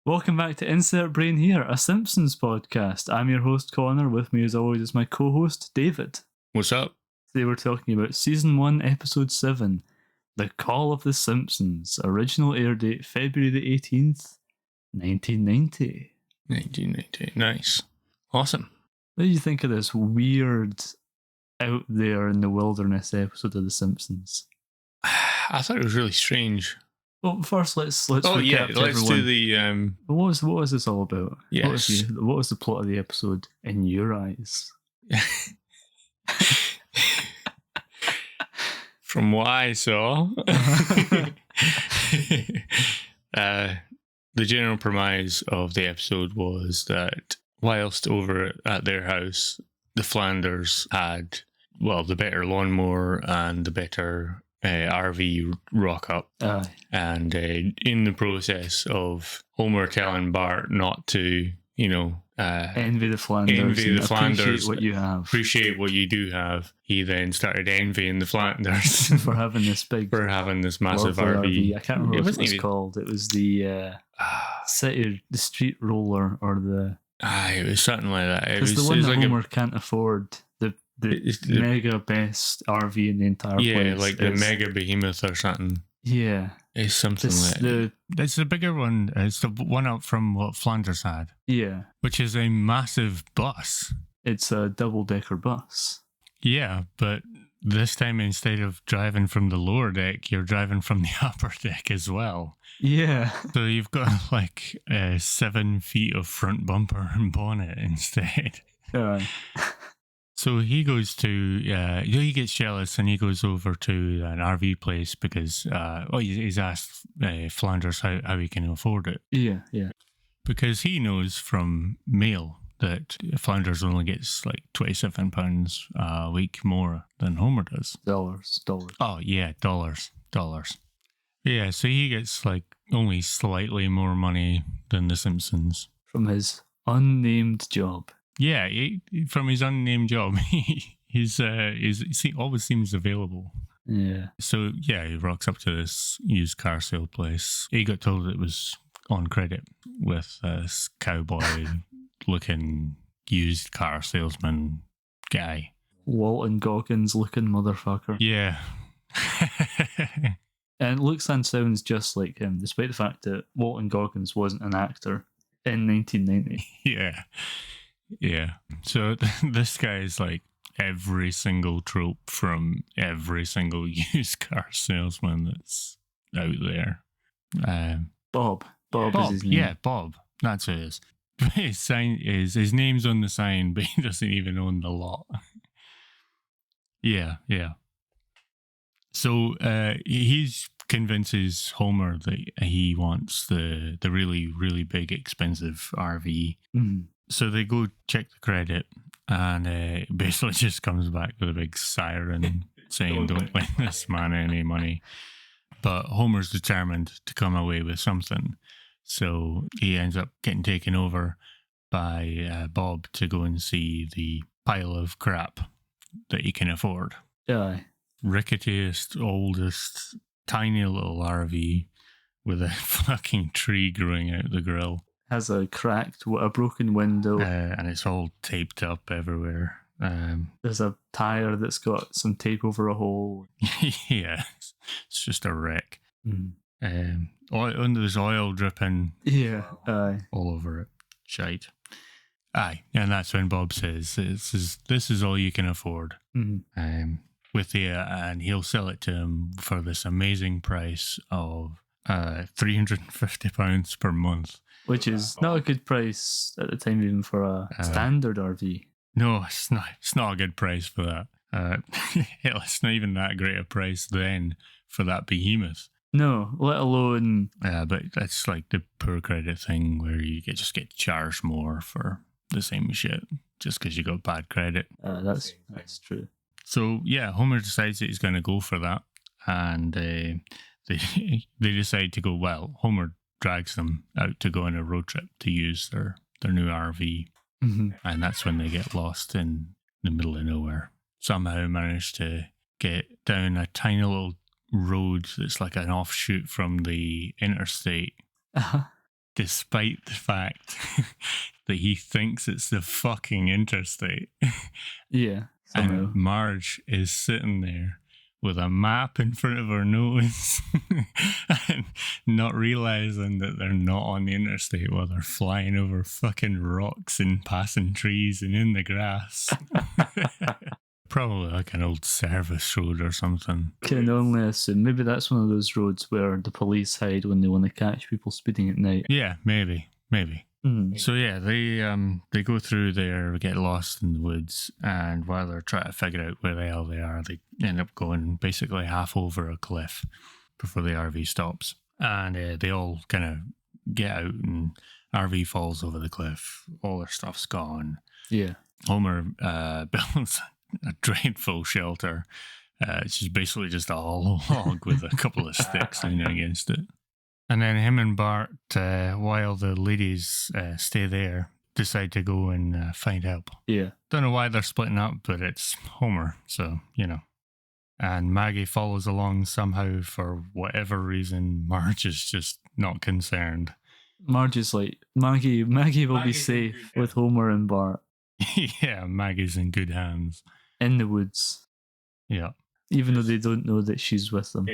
Welcome back to Insert Brain here, a Simpsons podcast. I'm your host, Connor. With me, as always, is my co-host, David. What's up? Today we're talking about Season 1, Episode 7, The Call of The Simpsons. Original air date, February the 18th, 1990. 1990. Nice. Awesome. What do you think of this weird, out there in the wilderness episode of The Simpsons? I thought it was really strange. Well, first let's Oh recap yeah, to let's everyone. do the What was this all about? Yes. What was the plot of the episode in your eyes? From what I saw, the general premise of the episode was that whilst over at their house, the Flanders had, well, the better lawnmower and the better RV rock up. And in the process of Homer telling Bart not to, envy the Flanders. Appreciate what you have. Appreciate what you do have. He then started envying the Flanders for having this massive RV. I can't remember what it was called. It was the street roller or the. It was something like that. It's the one that Homer can't afford. The mega best RV in the entire place. Yeah, like the mega behemoth or something. Yeah. It's something like that. It's the bigger one. It's the one up from what Flanders had. Yeah. Which is a massive bus. It's a double-decker bus. Yeah, but this time instead of driving from the lower deck, you're driving from the upper deck as well. Yeah. So you've got like 7 feet of front bumper and bonnet instead. So he goes to, he gets jealous and he goes over to an RV place because, he's asked Flanders how he can afford it. Yeah. Because he knows from mail that Flanders only gets like £27 a week more than Homer does. Dollars. Oh, yeah, dollars. Yeah, so he gets like only slightly more money than The Simpsons. From his unnamed job. Yeah, from his unnamed job, he always seems available. Yeah. So, yeah, he rocks up to this used car sale place. He got told it was on credit with this cowboy-looking used car salesman guy. Walton Goggins looking motherfucker. Yeah. And looks and sounds just like him, despite the fact that Walton Goggins wasn't an actor in 1990. Yeah. So this guy is like every single trope from every single used car salesman that's out there. Bob is his name. Yeah, Bob. That's who it is. His name's on the sign, but he doesn't even own the lot. Yeah. So he convinces Homer that he wants the really, really big, expensive RV. Mm-hmm. So they go check the credit, and it basically just comes back with a big siren saying, don't lend this man any money. But Homer's determined to come away with something. So he ends up getting taken over by Bob to go and see the pile of crap that he can afford. Yeah. Ricketiest, oldest, tiny little RV with a fucking tree growing out the grill. Has a broken window. And it's all taped up everywhere. There's a tire that's got some tape over a hole. Yeah, it's just a wreck. Mm. There's oil dripping all over it. Shite. Aye, and that's when Bob says, this is all you can afford. Mm-hmm. And he'll sell it to him for this amazing price of £350 per month. Which is not a good price at the time, even for a standard RV. No, it's not a good price for that. Hell, it's not even that great a price then for that behemoth. No, let alone... but that's like the poor credit thing where you just get charged more for the same shit just because you got bad credit. That's true. So, yeah, Homer decides that he's going to go for that. And they decide to go, well, Homer drags them out to go on a road trip to use their new RV. Mm-hmm. And that's when they get lost in the middle of nowhere. Somehow manage to get down a tiny little road that's like an offshoot from the interstate. Uh-huh. despite the fact that he thinks it's the fucking interstate. Yeah. Somehow. And Marge is sitting there with a map in front of her nose and not realizing that they're not on the interstate while they're flying over fucking rocks and passing trees and in the grass. Probably like an old service road or something. Can only assume. Maybe that's one of those roads where the police hide when they want to catch people speeding at night. Yeah, maybe. Mm. So yeah, they go through there, get lost in the woods, and while they're trying to figure out where the hell they are, they end up going basically half over a cliff before the RV stops. And they all kind of get out, and RV falls over the cliff. All their stuff's gone. Yeah. Homer builds a dreadful shelter. It's basically just a hollow log with a couple of sticks leaning against it. And then him and Bart, while the ladies stay there, decide to go and find help. Yeah. Don't know why they're splitting up, but it's Homer, so, you know. And Maggie follows along somehow for whatever reason. Marge is just not concerned. Marge is like, Maggie will be safe with Homer and Bart. Yeah, Maggie's in good hands. In the woods. Yeah. Even though they don't know that she's with them.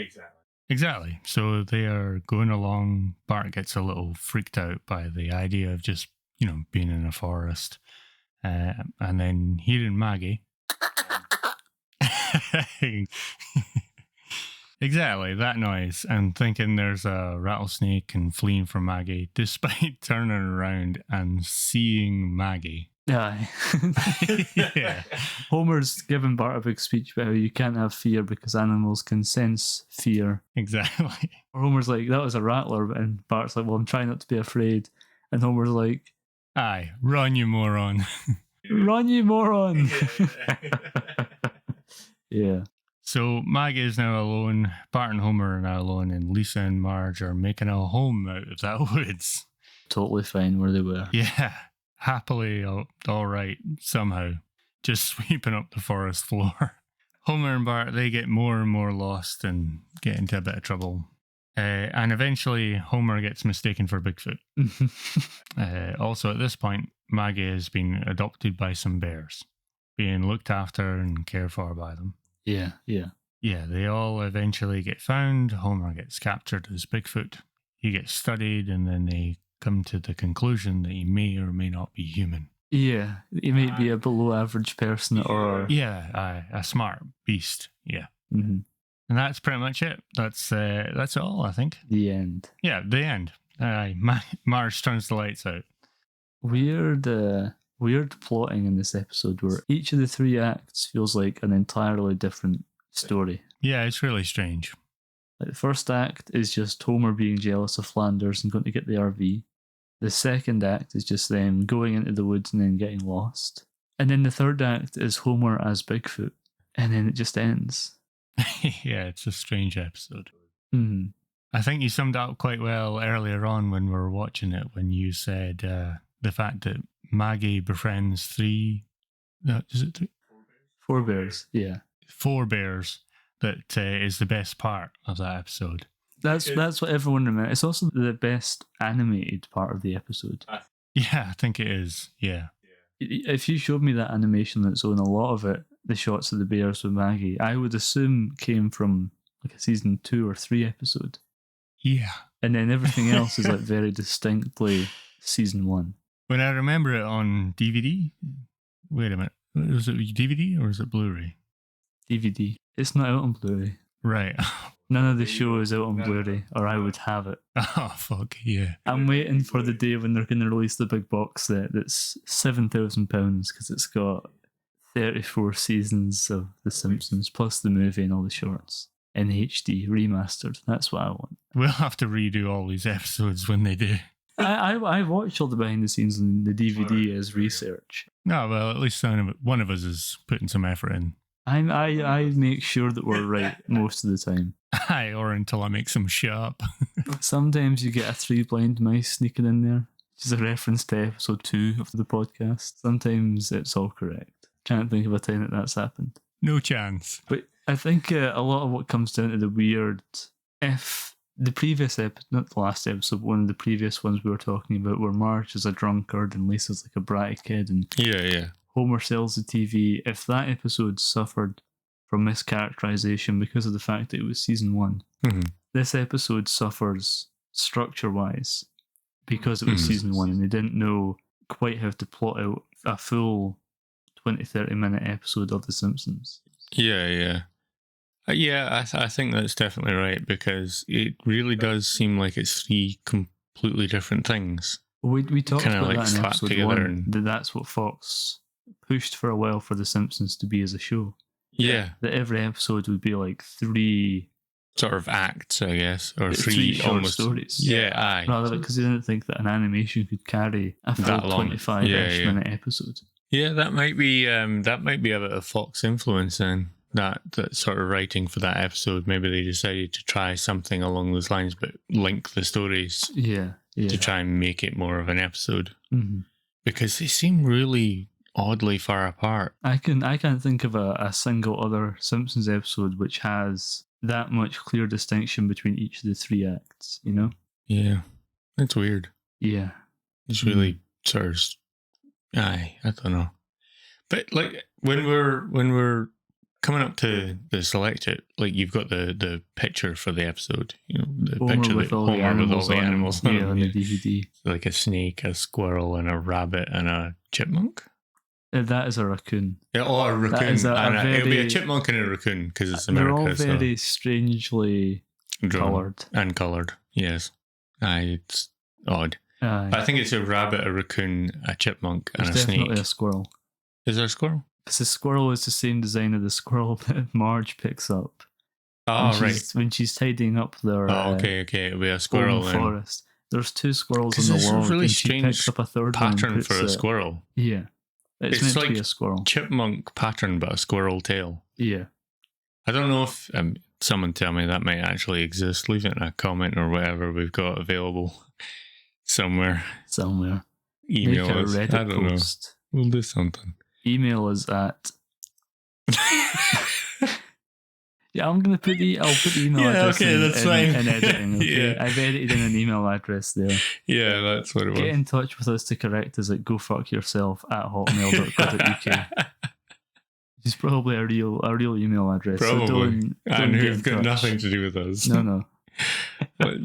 Exactly. So they are going along. Bart gets a little freaked out by the idea of just, being in a forest. And then hearing Maggie. Exactly, that noise. And thinking there's a rattlesnake and fleeing from Maggie, despite turning around and seeing Maggie. Aye. Yeah. Homer's giving Bart a big speech about how you can't have fear because animals can sense fear. Exactly. Homer's like, that was a rattler. And Bart's like, well, I'm trying not to be afraid. And Homer's like, aye, run, you moron. run, you moron. Yeah. So Maggie is now alone. Bart and Homer are now alone. And Lisa and Marge are making a home out of that woods. Totally fine where they were. Yeah. Happily all right, somehow. Just sweeping up the forest floor. Homer and Bart, they get more and more lost and get into a bit of trouble. And eventually, Homer gets mistaken for Bigfoot. Also, at this point, Maggie has been adopted by some bears, being looked after and cared for by them. Yeah. Yeah, they all eventually get found. Homer gets captured as Bigfoot. He gets studied, and then they come to the conclusion that he may or may not be human. Yeah, he might be a below average person or... Yeah, a smart beast, yeah. Mm-hmm. And that's pretty much it. That's all, I think. The end. Yeah, the end. Marge turns the lights out. Weird plotting in this episode where each of the three acts feels like an entirely different story. Yeah, it's really strange. Like the first act is just Homer being jealous of Flanders and going to get the RV. The second act is just them going into the woods and then getting lost. And then the third act is Homer as Bigfoot. And then it just ends. Yeah, it's a strange episode. Mm-hmm. I think you summed up quite well earlier on when we were watching it, when you said the fact that Maggie befriends three... No, is it three? Four bears, yeah. Four bears. That is the best part of that episode. That's what everyone remembers. It's also the best animated part of the episode. Yeah, I think it is. Yeah. If you showed me that animation that's on a lot of it, the shots of the bears with Maggie, I would assume came from like a season 2 or 3 episode. Yeah. And then everything else is like very distinctly season 1. When I remember it on DVD, wait a minute, was it DVD or is it Blu-ray? DVD. It's not out on Blu-ray. Right. None of the show is out on Blu-ray, or I would have it. Oh, fuck, yeah. I'm waiting for the day when they're going to release the big box set that's £7,000 because it's got 34 seasons of The Simpsons, plus the movie and all the shorts. In HD, remastered. That's what I want. We'll have to redo all these episodes when they do. I watched all the behind the scenes on the DVD as research. No, well, at least one of us is putting some effort in. I make sure that we're right most of the time. Aye, or until I make some shit up. Sometimes you get a 3 blind mice sneaking in there, which is a reference to episode 2 of the podcast. Sometimes it's all correct. Can't think of a time that's happened. No chance. But I think a lot of what comes down to the weird, if the previous episode, not the last episode, one of the previous ones we were talking about, where Marge is a drunkard and Lisa's like a bratty kid, and Yeah. Homer sells the TV. If that episode suffered from mischaracterization because of the fact that it was season 1, this episode suffers structure-wise because it was season 1 and they didn't know quite how to plot out a full 20-30 minute episode of The Simpsons. Yeah. I think that's definitely right, because it really does seem like it's 3 completely different things. We talked Kinda about like that in slapped episode together 1, that's what Fox pushed for a while for The Simpsons to be as a show. Yeah. That every episode would be like 3 sort of acts, I guess, or 3 short almost stories. Yeah, aye. Rather, because they didn't think that an animation could carry a full That long. 25-ish minute episode. Yeah, that might be a bit of Fox influence then. That sort of writing for that episode. Maybe they decided to try something along those lines, but link the stories Yeah. to try and make it more of an episode. Mm-hmm. Because they seem really oddly far apart. I can't think of a single other Simpsons episode which has that much clear distinction between each of the 3 acts, you know? Yeah, it's weird. Yeah. It's really sort of, I don't know. But like when we're coming up to the select it, like you've got the picture for the episode, you know, the Homer picture with that all the Homer with all animals the on animals yeah, on the DVD. like a snake, a squirrel, and a rabbit, and a chipmunk. That is a raccoon. Yeah, or a raccoon. That is It'll be a chipmunk and a raccoon because it's America. They're all very strangely coloured. And coloured, yes. Aye, it's odd. Aye. I think it's a rabbit, a raccoon, a chipmunk, and There's a snake. definitely a squirrel. Is there a squirrel? Because the squirrel is the same design of the squirrel that Marge picks up. Oh, right. When she's tidying up their okay. It'll be a squirrel own then. forest. There's 2 squirrels on There's the a log, really and she strange picks up a third one and pattern puts for a it- squirrel. Yeah. It's meant like to be a squirrel. chipmunk pattern, but a squirrel tail. Yeah. I don't know if someone tell me that might actually exist. Leave it in a comment or whatever we've got available somewhere. Email Make a us. Reddit I don't post. know. We'll do something. Email us at... Yeah, I'll put the email address in editing. Okay? Yeah. I've edited in an email address there. Yeah, that's what it Get was. in touch with us to correct us at gofuckyourself@hotmail.co.uk. It's probably a real email address. Probably. So don't And get who've in got touch. nothing to do with us. No. But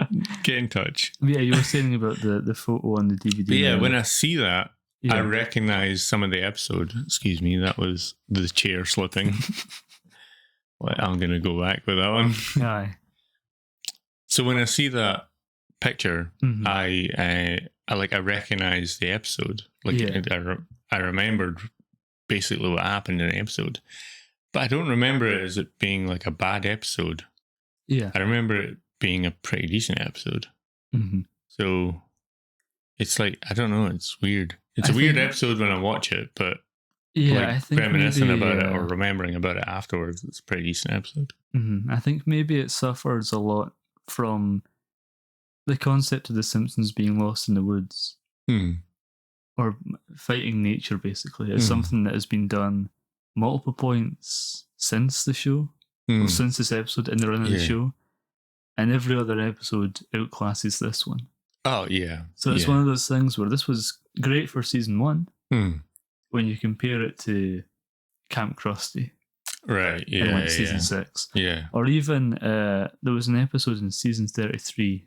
get in touch. Yeah, you were saying about the photo on the DVD. But yeah, when I see that, I Yeah. recognize some of the episode. Excuse me, that was the chair slipping. Well, I'm going to go back with that one. Aye. So when I see that picture, Mhm. I recognize the episode. Like Yeah. I remembered basically what happened in the episode, but I don't remember it as it being like a bad episode. Yeah. I remember it being a pretty decent episode. Mm-hmm. So it's like, I don't know, it's weird. It's a I weird think- episode when I watch it, but Yeah, like I think reminiscing maybe, about it or remembering about it afterwards, it's a pretty decent episode. I think maybe it suffers a lot from the concept of The Simpsons being lost in the woods or fighting nature, basically. It's something that has been done multiple points since the show, or since this episode in the run of the Yeah. show, and every other episode outclasses this one. Oh, yeah. So it's one of those things where this was great for season 1 when you compare it to Camp Krusty Right, in yeah, season 6. yeah. Or even, there was an episode in season 33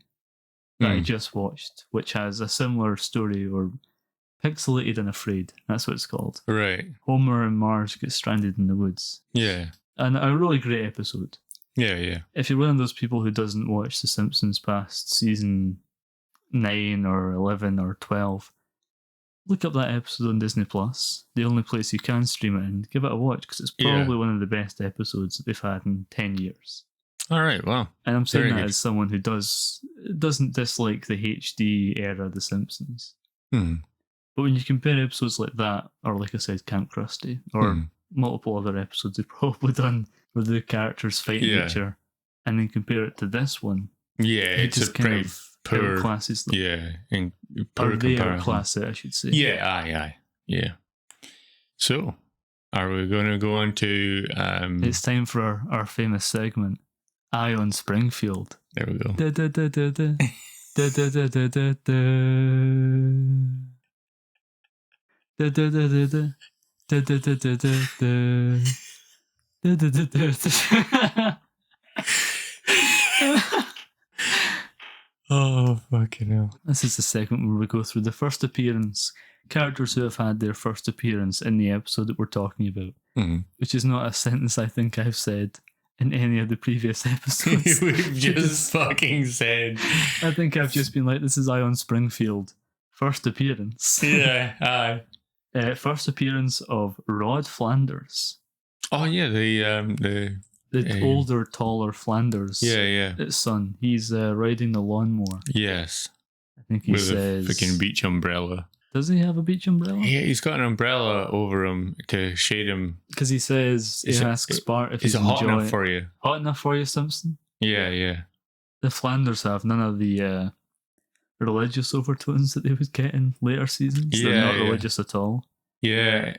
that I just watched, which has a similar story, or Pixelated and Afraid. That's what it's called. Right, Homer and Marge get stranded in the woods. yeah. And a really great episode. Yeah. If you're one of those people who doesn't watch The Simpsons past season 9 or 11 or 12, look up that episode on Disney Plus, the only place you can stream it in. Give it a watch, because it's probably one of the best episodes that they've had in 10 years. All right, well. And I'm saying Very that good. as someone who doesn't dislike the HD era of The Simpsons. But when you compare episodes like that, or like I said, Camp Krusty, or multiple other episodes they've probably done where the characters fight nature, and then compare it to this one, Yeah, it it's a just kind pretty of poor, outclasses them. yeah, in Or poor they comparison. outclass it, I should say. Yeah, aye. Yeah. So, are we going to go on to... It's time for our famous segment, Eye on Springfield. There we go. Da, da, da, da, da. Da, da, da, da, da, da. Da, da, da, da, da. Da, da, da, da, da, da. Da, da, da, da, da. Oh, fucking hell. This is the segment where we go through the first appearance, characters who have had their first appearance in the episode that we're talking about, which is not a sentence I think I've said in any of the previous episodes. We've just fucking said. I think I've just been like, this is Ion Springfield. First appearance. Yeah, aye. First appearance of Rod Flanders. Oh, yeah, the older, taller Flanders. Yeah. Son. He's riding the lawnmower. Yes. I think he with says... a freaking beach umbrella. Does he have a beach umbrella? Yeah, he's got an umbrella over him to shade him. Because he says, he asks Bart if he's it hot enjoying enough for you? Hot enough for you, Simpson? Yeah. The Flanders have none of the religious overtones that they would get in later seasons. They're not religious at all. Yeah.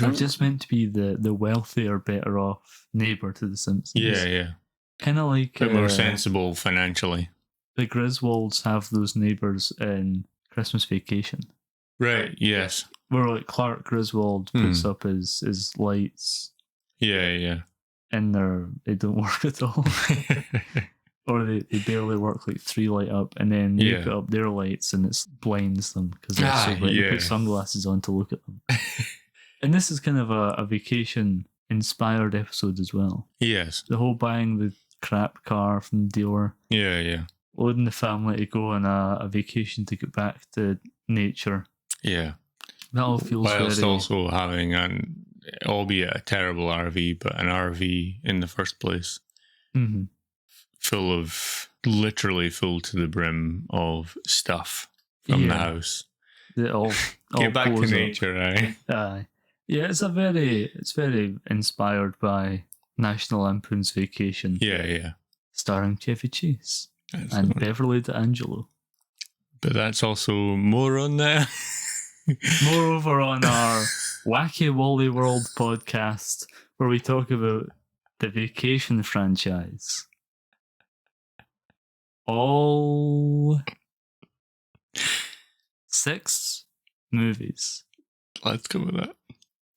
They're just meant to be the wealthier, better off neighbour to the Simpsons. Yeah. Kind of like... A bit more sensible financially. The Griswolds have those neighbours in Christmas Vacation. Right, yes. Where like Clark Griswold puts up his lights. Yeah. And they don't work at all. Or they barely work, like 3 light up, and then they put up their lights and it blinds them because they're so bright. They put sunglasses on to look at them. And this is kind of a vacation inspired episode as well. Yes. The whole buying the crap car from the dealer. Yeah. Loading the family to go on a vacation to get back to nature. Yeah. That all feels whilst very... also having albeit a terrible RV, but an RV in the first place. Mm-hmm. Literally full to the brim of stuff from the house. All get back to nature, Aye. Yeah, it's very inspired by National Lampoon's Vacation. Yeah. Starring Chevy Chase and Beverly D'Angelo. But that's also more on there. Moreover, on our Wacky Wally World podcast, where we talk about the Vacation franchise. All 6 movies. Let's go with that.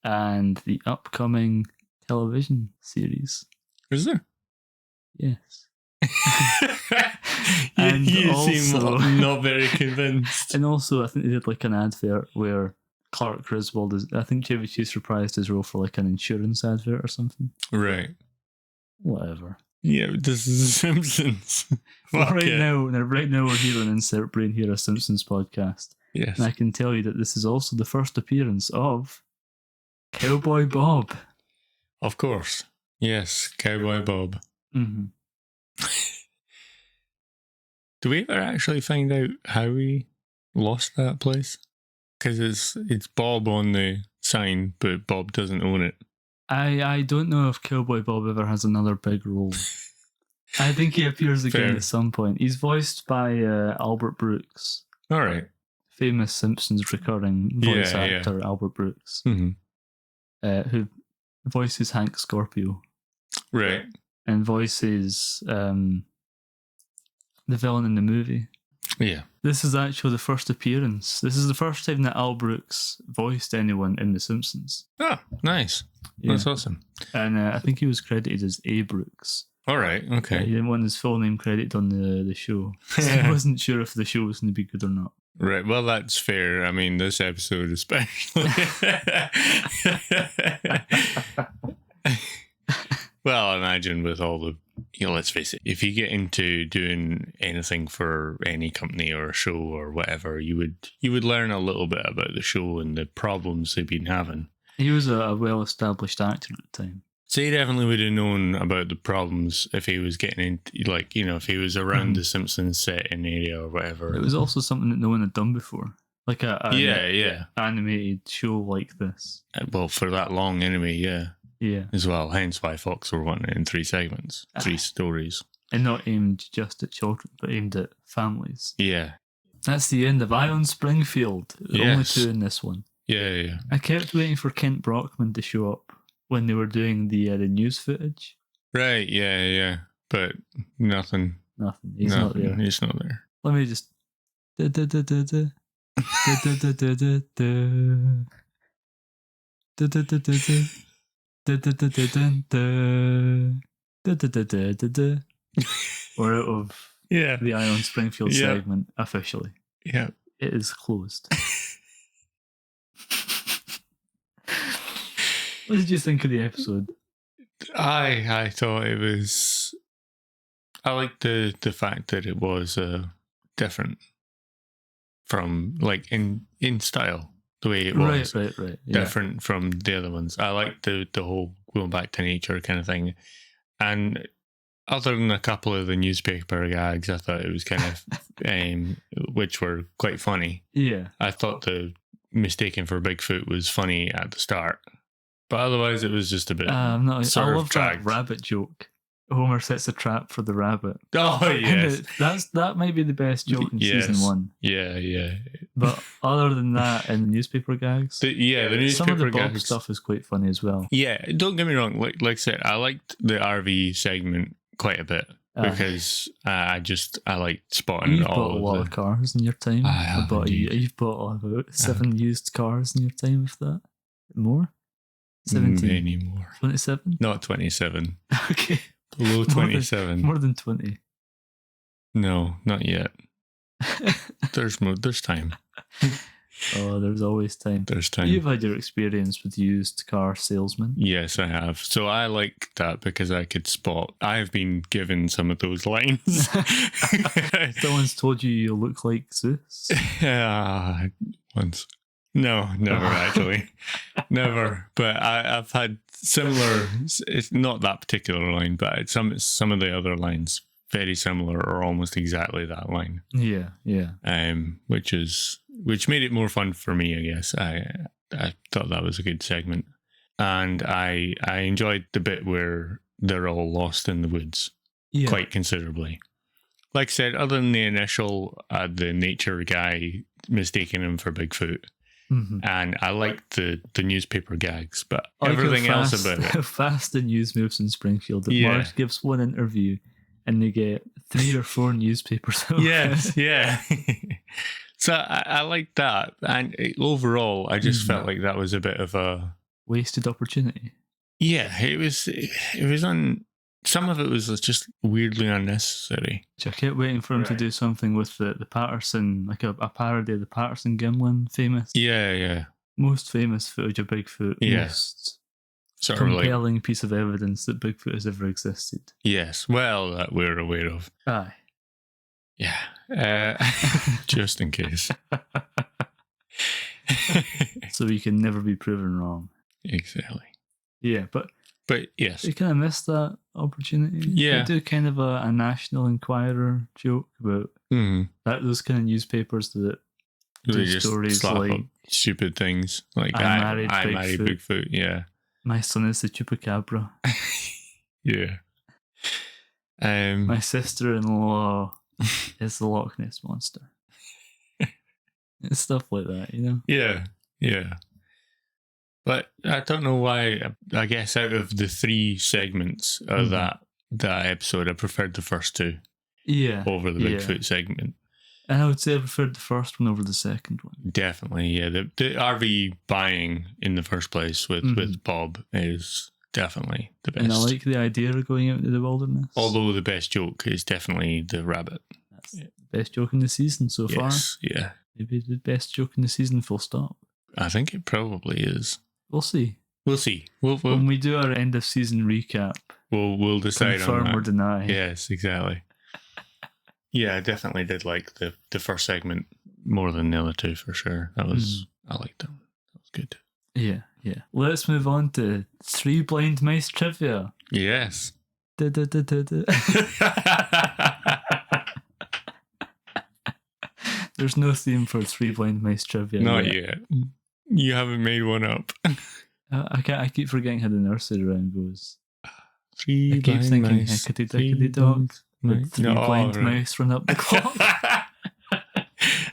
And the upcoming television series. Is there? Yes. you seem not very convinced. And also, I think they did like an advert where Clark Griswold I think Chevy Chase reprised his role for like an insurance advert or something. Right. Whatever. Yeah, this is The Simpsons. Right now we're here on Insert Brain here, a Simpsons podcast. Yes. And I can tell you that this is also the first appearance of Cowboy Bob. Of course. Yes, Cowboy Bob. Mm-hmm. Do we ever actually find out how he lost that place? Because it's Bob on the sign, but Bob doesn't own it. I don't know if Cowboy Bob ever has another big role. I think he appears again at some point. He's voiced by Albert Brooks. All right. Famous Simpsons recurring voice actor Albert Brooks. Mm-hmm. Who voices Hank Scorpio. Right. And voices the villain in the movie. Yeah. This is actually the first appearance. This is the first time that Al Brooks voiced anyone in The Simpsons. Oh, nice. Yeah. That's awesome. And I think he was credited as A. Brooks. All right, okay. He didn't want his full name credited on the show. So he wasn't sure if the show was going to be good or not. Right, well, that's fair. I mean, this episode especially. Well, I imagine with all the, let's face it, if you get into doing anything for any company or a show or whatever, you would learn a little bit about the show and the problems they've been having. He was a well-established actor at the time. So he definitely would have known about the problems if he was getting into, if he was around the Simpsons setting area or whatever. It was also something that no one had done before. Like an animated show like this. Well, for that long anyway, yeah. Yeah. As well, hence why Fox were wanting it in 3 segments, 3 stories. And not aimed just at children, but aimed at families. Yeah. That's the end of Ion Springfield. Yes. Only 2 in this one. Yeah. I kept waiting for Kent Brockman to show up when they were doing the news footage. Right, yeah. But nothing Nothing. He's not there. He's not there. Let me just. We're out of the Ion Springfield segment officially. Yeah. It is closed. What did you think of the episode? I thought it was. I liked the fact that it was different from like in style, the way it was. Right. Yeah. Different from the other ones. I liked the whole going back to nature kind of thing, and other than a couple of the newspaper gags, I thought it was kind of which were quite funny. Yeah. I thought the mistaken for Bigfoot was funny at the start, but otherwise it was just a bit. I love dragged. that rabbit joke. Homer sets a trap for the rabbit. Oh yes, that might be the best joke in season 1. Yeah. But other than that, in the newspaper gags, the newspaper some of the Bob gags stuff is quite funny as well. Yeah, don't get me wrong. Like I said, I liked the RV segment quite a bit because I liked spotting You've all bought a lot of cars in your time. I have indeed. You've bought about 7 used cars in your time, if that. More? 17? Many more. 27? Not 27. Okay. Below 27. More than 20. No, not yet. There's time. Oh, there's always time. There's time. You've had your experience with used car salesmen. Yes, I have. So I like that because I could spot. I've been given some of those lines. Someone's told you look like Zeus? Once. No, never actually. Never. But I've had similar, it's not that particular line, but some of the other lines very similar or almost exactly that line. Yeah. Which made it more fun for me, I guess. I thought that was a good segment. And I enjoyed the bit where they're all lost in the woods quite considerably. Like I said, other than the initial, the nature guy mistaking him for Bigfoot. Mm-hmm. And I liked the newspaper gags, but everything else about it. How fast the news moves in Springfield. That Yeah. Marge gives one interview and they get 3 or 4 newspapers out. Yes, yeah. So I liked that. And overall, I just felt like that was a bit of a... wasted opportunity. Yeah, it was on... Some of it was just weirdly unnecessary. I kept waiting for him to do something with the Patterson, like a parody of the Patterson-Gimlin famous. Yeah. Most famous footage of Bigfoot. Yeah. Most Sort of like... compelling piece of evidence that Bigfoot has ever existed. Yes, well, that we're aware of. Aye. Yeah. Just in case. So we can never be proven wrong. Exactly. Yeah, but yes. they kind of missed that opportunity. Yeah. They do kind of a National Enquirer joke about that those kind of newspapers that do They just stories slap like up stupid things like I married Bigfoot. Yeah. my son is the chupacabra. Yeah. My sister-in-law is the Loch Ness Monster. It's stuff like that, you know? Yeah. But I don't know why. I guess out of the 3 segments of that episode, I preferred the first 2 over the Bigfoot segment. And I would say I preferred the first one over the second one. Definitely, yeah. The RV buying in the first place with Bob is definitely the best. And I like the idea of going out into the wilderness. Although the best joke is definitely the rabbit. That's the best joke in the season so far. Yeah. Maybe the best joke in the season, full stop. I think it probably is. We'll see. We'll see. When we do our end of season recap, we'll decide on that. Confirm or deny. Yes, exactly. Yeah, I definitely did like the first segment more than the other 2 for sure. That was I liked them. That was good. Yeah. Let's move on to 3 blind mice trivia. Yes. There's no theme for 3 blind mice trivia. Not yet. You haven't made one up. I keep forgetting how the nursery rhyme goes. 3 I keep blind thinking mice, hickety 3 dickety dog. dogs, With 3 blind mice run up the clock.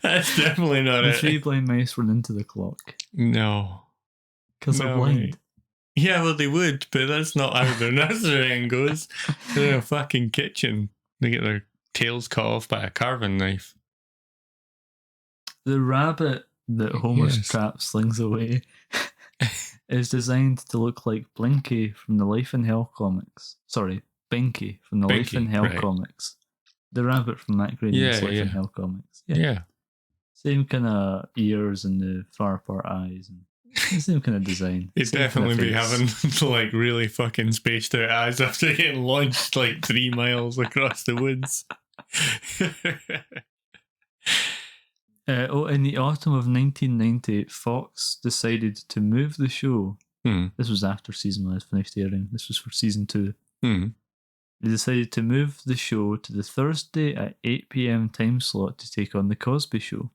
That's definitely not The it. 3 blind mice run into the clock. No. Because they're blind. Yeah, well, they would, but that's not how their nursery rhyme goes. They're in a fucking kitchen. They get their tails cut off by a carving knife. The rabbit that Homer's trap slings away is designed to look like Blinky from the Life and Hell comics. Sorry, Binky from the Life and Hell comics. The rabbit from Matt Groening's Life and Hell comics. Yeah. Same kind of ears and the far apart eyes and the same kind of design. It'd definitely be having like really fucking spaced out eyes after getting launched like 3 miles across the woods. In the autumn of 1990, Fox decided to move the show. This was after season 1 had finished airing. This was for season 2. They decided to move the show to the Thursday at 8 p.m. time slot to take on The Cosby Show.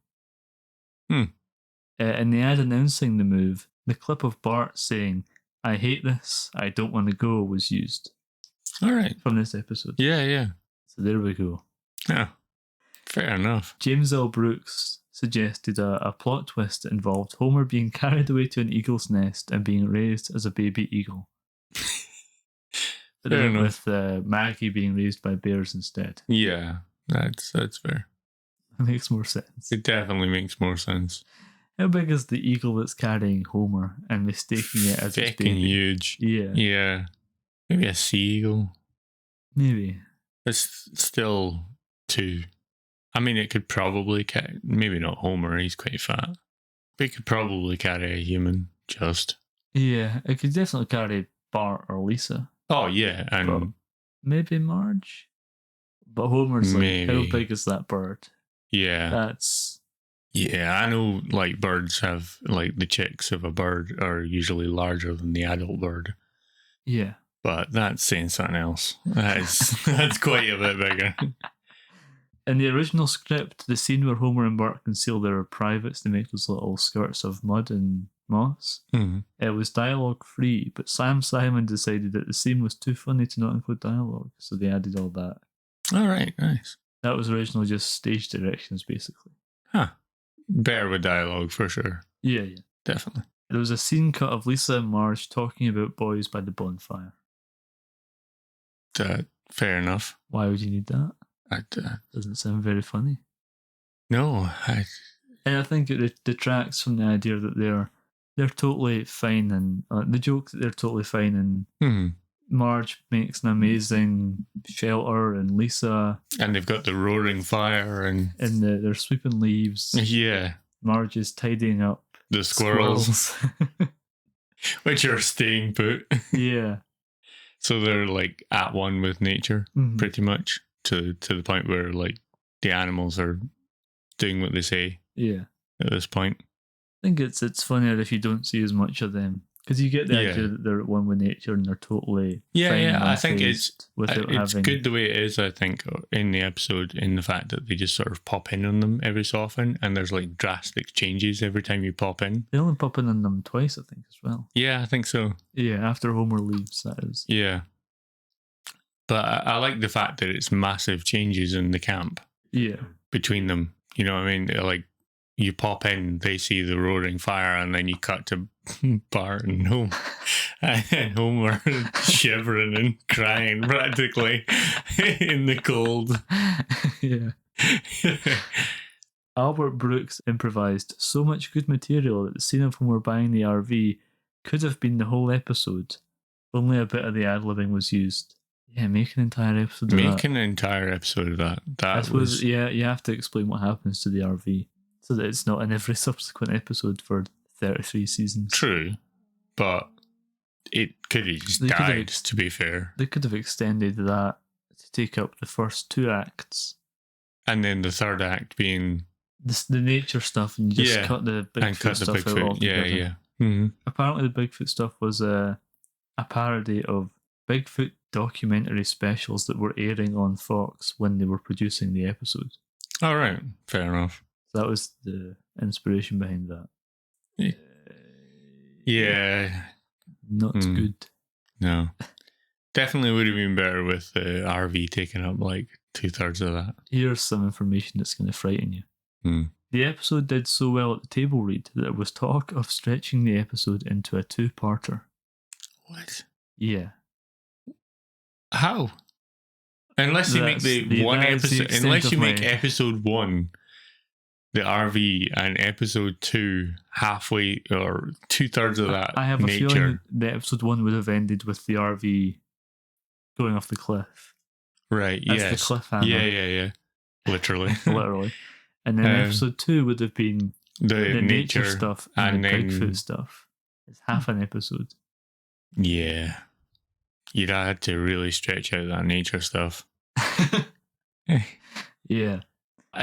In the ad announcing the move, the clip of Bart saying, "I hate this, I don't want to go," was used. All right. From this episode. Yeah. So there we go. Yeah. Fair enough. James L. Brooks suggested a plot twist that involved Homer being carried away to an eagle's nest and being raised as a baby eagle. But then with Maggie being raised by bears instead. Yeah, that's fair. It makes more sense. It definitely makes more sense. How big is the eagle that's carrying Homer and mistaking it as its baby? Huge. Yeah. Yeah. Maybe a seagull. Maybe. It's still 2. I mean, it could probably carry, maybe not Homer, he's quite fat. But it could probably carry a human, just. Yeah, it could definitely carry Bart or Lisa. Oh, yeah, and... But maybe Marge? But Homer's like, how big is that bird? Yeah. That's... Yeah, I know, like, birds have, like, the chicks of a bird are usually larger than the adult bird. Yeah. But that's saying something else. That's quite a bit bigger. In the original script, the scene where Homer and Bart conceal their privates to make those little skirts of mud and moss, it was dialogue free, but Sam Simon decided that the scene was too funny to not include dialogue, so they added all that. All right, nice. That was originally just stage directions, basically. Huh. Better with dialogue, for sure. Yeah. Definitely. There was a scene cut of Lisa and Marge talking about boys by the bonfire. Fair enough. Why would you need that? Doesn't sound very funny. No, and I think it detracts from the idea that they're totally fine, and the joke that they're totally fine, and Marge makes an amazing shelter, and Lisa, and they've got the roaring fire, and they're sweeping leaves. Yeah, Marge is tidying up the squirrels. Which are staying put. Yeah. So they're like at one with nature, pretty much, to the point where like the animals are doing what they say. Yeah. At this point, I think it's funnier if you don't see as much of them, because you get the idea that they're at one with nature and they're totally fine. I think it's having... good the way it is. I think in the episode, in the fact that they just sort of pop in on them every so often, and there's like drastic changes every time you pop in. They only pop in on them twice, I think, as well. Yeah, I think so. Yeah, after Homer leaves, that is. Yeah, but I like the fact that it's massive changes in the camp. Yeah, between them. You know what I mean? Like, you pop in, they see the roaring fire, and then you cut to Bart and Homer, and Homer shivering and crying practically in the cold. Yeah. Albert Brooks improvised so much good material that the scene of Homer buying the RV could have been the whole episode. Only a bit of the ad-libbing was used. Yeah, make an entire episode of that. Make an entire episode of that. I suppose, you have to explain what happens to the RV so that it's not in every subsequent episode for 33 seasons. True, but it could have just died, to be fair. They could have extended that to take up the first 2 acts. And then the third act being... the nature stuff, and you just cut the Bigfoot stuff out altogether. Yeah. Mm-hmm. Apparently the Bigfoot stuff was a parody of Bigfoot documentary specials that were airing on Fox when they were producing the episode. All right, fair enough. So that was the inspiration behind that. Yeah. Not good. No. Definitely would have been better with the RV taking up like 2/3 of that. Here's some information that's going to frighten you. The episode did so well at the table read that there was talk of stretching the episode into a 2-parter. What? Yeah. How? Unless you make the one that is the episode, extent unless of you make my- episode 1 the RV and episode 2 halfway or 2/3 of that I have a nature. feeling the episode 1 would have ended with the RV going off the cliff. Right, That's yes. the cliffhanger. Yeah. Literally. Literally. And then episode 2 would have been the nature stuff and the then- Bigfoot stuff. It's half an episode. Yeah. You'd had to really stretch out that nature stuff. Yeah.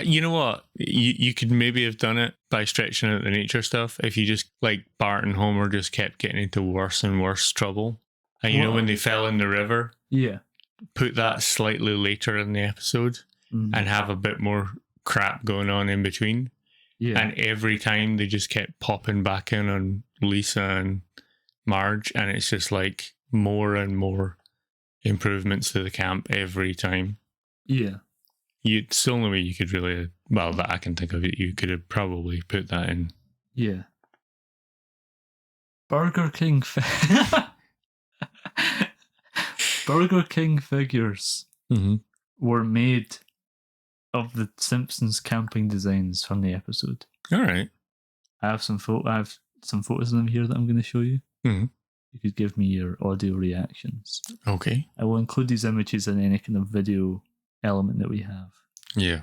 You know what? You could maybe have done it by stretching out the nature stuff if you just, like, Bart and Homer just kept getting into worse and worse trouble. And you know when they fell in the river? Yeah. Put that slightly later in the episode and have a bit more crap going on in between. Yeah. And every time they just kept popping back in on Lisa and Marge, and it's just like more and more improvements to the camp every time. Yeah. It's the only way you could really, well, that I can think of it, you could have probably put that in. Yeah. Burger King Burger King figures were made of the Simpsons camping designs from the episode. All right. I have some photos of them here that I'm going to show you. Mhm. You could give me your audio reactions. Okay. I will include these images in any kind of video element that we have. Yeah.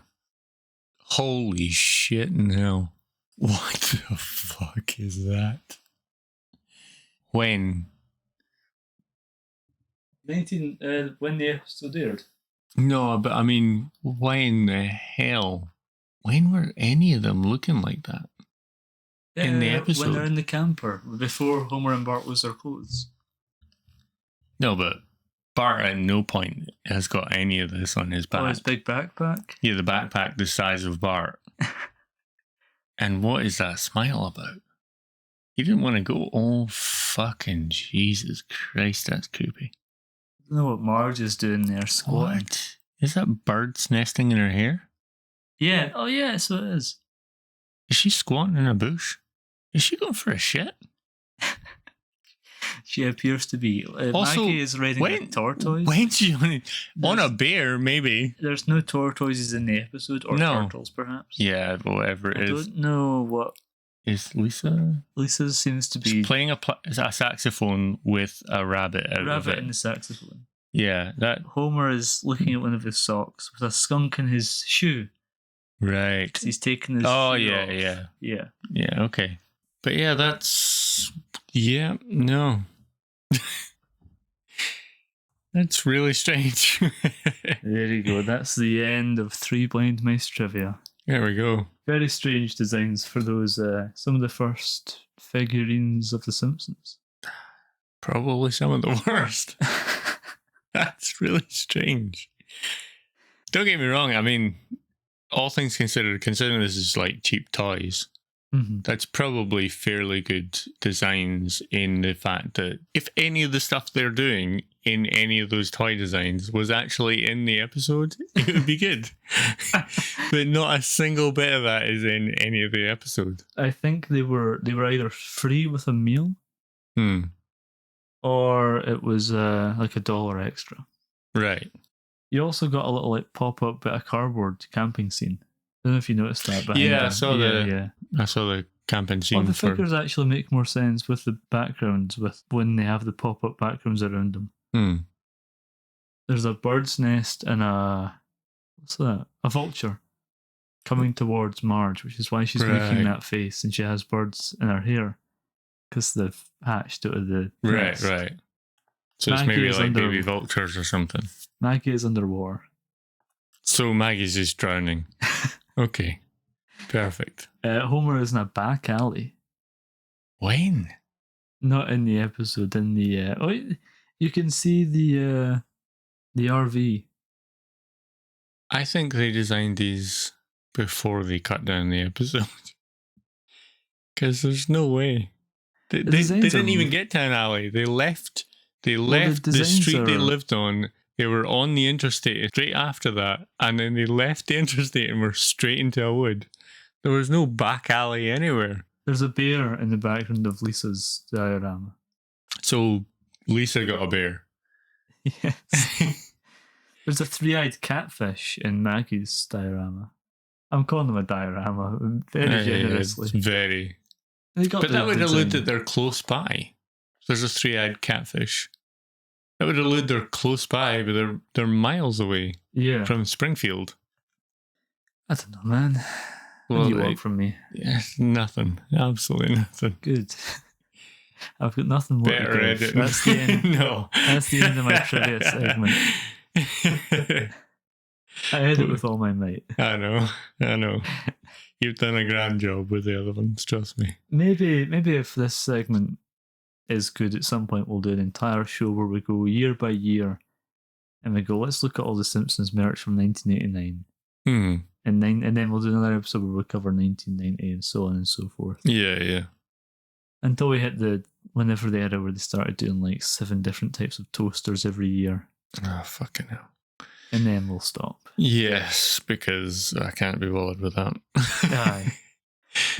Holy shit in hell. What the fuck is that? When? When the episode aired. No, but I mean, why in the hell? When were any of them looking like that? In the episode? When they're in the camper, before Homer and Bart lose their clothes. No, but Bart at no point has got any of this on his back. Oh, his big backpack? Yeah, the backpack the size of Bart. And what is that smile about? He didn't want to go. Oh, fucking Jesus Christ, that's creepy. I don't know what Marge is doing there, squatting. What? Is that birds nesting in her hair? Yeah. Oh, yeah, so it is. Is she squatting in a bush? Is she going for a shit? She appears to be. Also, Maggie is riding a tortoise. When's she on a bear, maybe? There's no tortoises in the episode, or No. turtles, perhaps. Yeah, whatever it I is. don't know what. Is Lisa? Lisa seems to be. She's playing a saxophone with a rabbit out of rabbit it. in the saxophone. Yeah, that. Homer is looking at one of his socks with a skunk in his shoe. Right. 'Cause he's taking his. Oh, shoe yeah, off. yeah. Yeah. Yeah, okay. But yeah, that's. Yeah, no. That's really strange. There you go. That's the end of 3 Blind Mice trivia. There we go. Very strange designs for those, some of the first figurines of The Simpsons. Probably some of the worst. That's really strange. Don't get me wrong. I mean, all things considered, considering this is like cheap toys, that's probably fairly good designs in the fact that if any of the stuff they're doing in any of those toy designs was actually in the episode, it would be good. But not a single bit of that is in any of the episode. I think they were either free with a meal, or it was like $1 extra. Right. You also got a little like pop-up bit of cardboard camping scene. I don't know if you noticed that. But Yeah, I saw the camping scene. Well, the figures actually make more sense with the backgrounds, with when they have the pop-up backgrounds around them. There's a bird's nest and what's that? A vulture coming towards Marge, which is why she's making that face, and she has birds in her hair because they've hatched out of the nest. Right. So Maggie it's maybe is like baby vultures or something. Maggie is underwater. So Maggie's just drowning. Okay. Perfect. Homer is in a back alley. When? Not in the episode, in the... you can see the RV. I think they designed these before they cut down the episode. Because there's no way. They didn't even get to an alley. They left the street they lived on. They were on the interstate straight after that, and then they left the interstate and were straight into a wood. There was no back alley anywhere. There's a bear in the background of Lisa's diorama. So Lisa got a bear. Yes. There's a three-eyed catfish in Maggie's diorama. I'm calling them a diorama very generously. It's very. They got But the that would design. allude that they're close by. There's a three-eyed catfish. That would allude they're close by, but they're miles away Yeah. from Springfield. I don't know, man. What Well, do you want from me? Yeah, nothing. Absolutely nothing. Good. I've got nothing more Better to give. edit. That's the end. No. That's the end of my trivia segment. I edit with all my might. I know. You've done a grand job with the other ones, trust me. Maybe if this segment is good, at some point we'll do an entire show where we go year by year and we go, let's look at all the Simpsons merch from 1989. And then we'll do another episode where we cover 1990 and so on and so forth. Yeah. Until we hit whenever the era where they started doing like 7 different types of toasters every year. Oh, fucking hell. And then we'll stop. Yes, because I can't be bothered with that. Aye.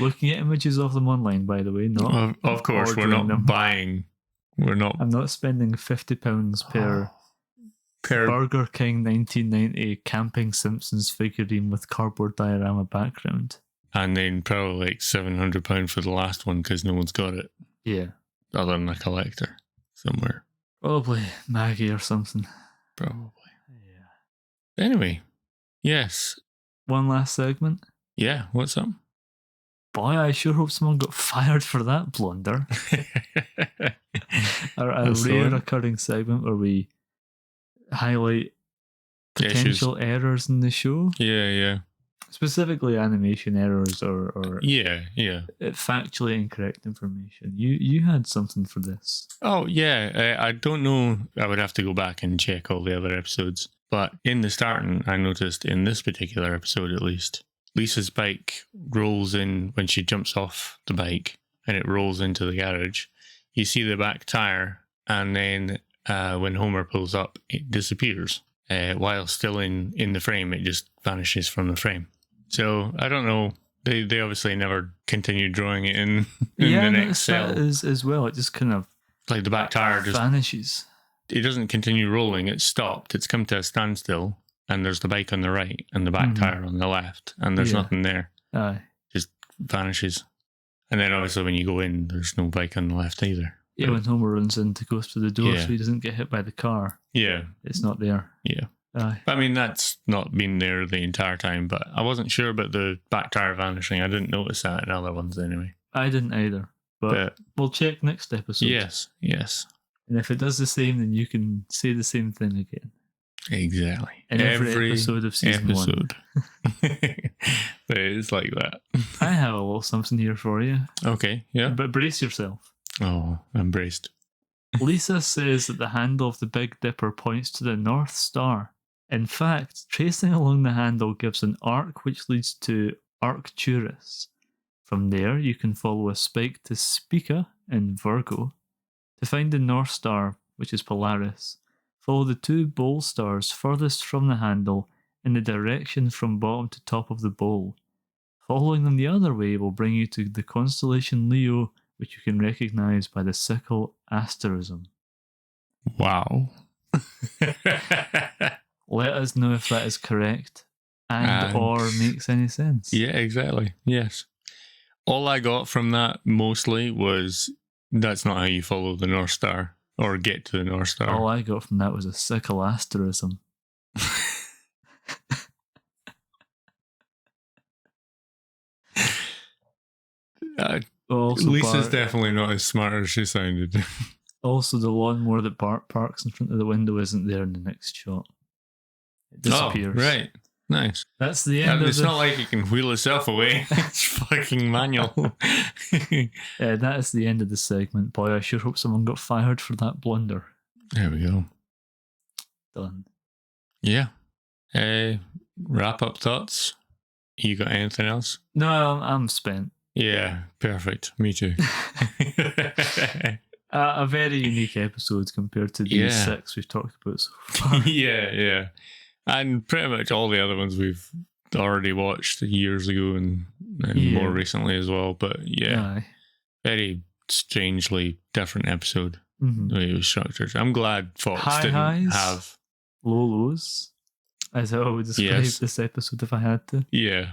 Looking at images of them online, by the way. Not of course, we're not them. buying. We're not. I'm not spending £50 per Burger King 1990 camping Simpsons figurine with cardboard diorama background. And then probably like £700 for the last one because no one's got it. Yeah. Other than a collector somewhere. Probably Maggie or something. Probably. Yeah. Anyway, yes. One last segment. Yeah, what's up? Boy, I sure hope someone got fired for that blunder. a rare occurring segment where we highlight potential errors in the show. Yeah. Specifically animation errors or Yeah. factually incorrect information. You had something for this. Oh, yeah. I don't know. I would have to go back and check all the other episodes. But in the starting, I noticed in this particular episode at least, Lisa's bike rolls in when she jumps off the bike and it rolls into the garage. You see the back tire, and then when Homer pulls up, it disappears. While still in the frame, it just vanishes from the frame. So I don't know. They obviously never continued drawing it in the next cell. That as well. It just kind of Like the back tire just vanishes. It doesn't continue rolling. It's stopped. It's come to a standstill, and there's the bike on the right and the back tire on the left, and there's nothing there. Aye. Just vanishes. And then obviously when you go in, there's no bike on the left either. Yeah, when Homer runs in to go through the door so he doesn't get hit by the car. Yeah. It's not there. Yeah. Aye. I mean, that's not been there the entire time, but I wasn't sure about the back tire vanishing. I didn't notice that in other ones anyway. I didn't either. But we'll check next episode. Yes. And if it does the same, then you can say the same thing again. Exactly. In every episode of season 1. But it's like that. I have a little something here for you. Okay, yeah. But brace yourself. Oh, I'm braced. Lisa says that the handle of the Big Dipper points to the North Star. In fact, tracing along the handle gives an arc which leads to Arcturus. From there, you can follow a spike to Spica in Virgo. To find the North Star, which is Polaris, follow the 2 bowl stars furthest from the handle in the direction from bottom to top of the bowl. Following them the other way will bring you to the constellation Leo, which you can recognise by the sickle asterism. Wow. Let us know if that is correct and or makes any sense. Yeah, exactly. Yes. All I got from that mostly was that's not how you follow the North Star or get to the North Star. All I got from that was a sickle asterism. Lisa's definitely not as smart as she sounded. Also, the lawnmower that Bart parks in front of the window isn't there in the next shot. It disappears. Oh, right. Nice. That's the end of it's not like it can wheel itself away. It's fucking manual. That is the end of the segment. Boy, I sure hope someone got fired for that blunder. There we go. Done. Yeah. Wrap up thoughts? You got anything else? No, I'm spent. Yeah, perfect. Me too. A very unique episode compared to these 6 we've talked about so far. Yeah. And pretty much all the other ones we've already watched years ago and more recently as well. But very strangely different episode the way it was structured. I'm glad Fox didn't have low lows. as I would describe Yes. this episode if I had to. Yeah.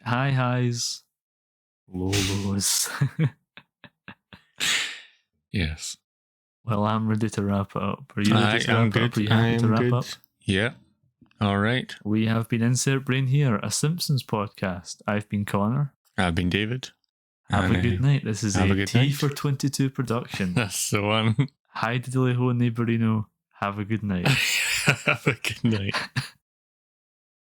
High highs, low lows. Yes. Well, I'm ready to wrap it up. Are you ready to I'm wrap it up? good. Are you happy to I'm wrap good. up? Yeah. All right. We have been Insert Brain here, a Simpsons podcast. I've been Connor. I've been David. Have a And, good night. This is have a a good T night. for 22 production. That's the one. Hi, Diddly Ho, Neighborino. Have a good night. Have a good night.